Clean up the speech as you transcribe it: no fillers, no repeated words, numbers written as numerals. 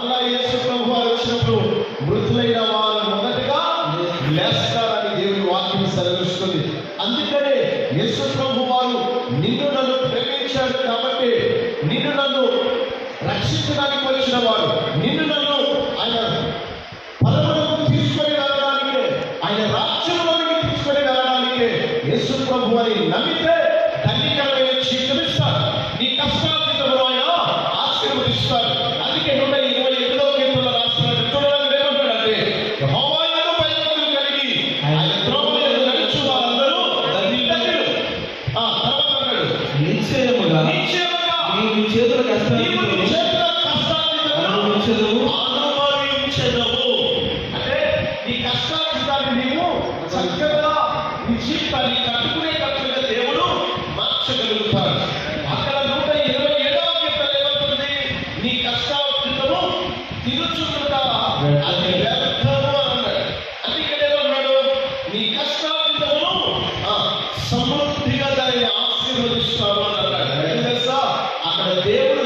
అలా యేసు ప్రభు వారు వచ్చినప్పుడు మృతులైన వారు మొదటగా లేస్తారని దేవుని వాక్యం సెలవిస్తుంది. అందుకనే యేసు ప్రభు వారు నిన్ను నన్ను ప్రేమించాడు కాబట్టి, నిన్ను నన్ను రక్షించడానికి వచ్చిన వాడు, నిన్ను నన్ను ఆయన పరములకు తీసుకొని వెళ్ళడానికే, ఆయన రాజ్యంలోనికి తీసుకొని వెళ్ళడానికే యేసు ప్రభు అని నమ్మితే ధన్యకరమైన జీవితం ఇస్తాడు. నీ కష్టార్జితమును ఆయన ఆశీర్వదిస్తాడు. అందుకే 128వ కీర్తనలో రాస్తున్నాడు, చూడడానికి ఏమంటాడంటే, యెహోవాయందు భయభక్తులు కలిగి ఆయన త్రోవయందు నడుచు వారందరూ ధన్యులు. తర్వాత అన్నాడు, నిశ్చయముగా నీవు చేతుల కష్టార్జితమును అనుభవించెదవు. అంటే నీ కష్టార్జితాన్ని నీవు చక్కగా నీ జీవితాన్ని కట్టుకునే కట్టుగా దేవుడు మార్చగలుగుతాడు. అక్కడ 127వ కీర్తన ఏమంటుంది, నీ కష్టార్జితము తిరుచుకుంట అది వ్యర్థము అన్నాడు. అందుకనే ఏమన్నాడు, నీ కష్టార్జితమును సమృద్ధిగా దాన్ని ఆశీర్వదిస్తాను అని అన్నాడు. తెలుసా, అక్కడ దేవుడు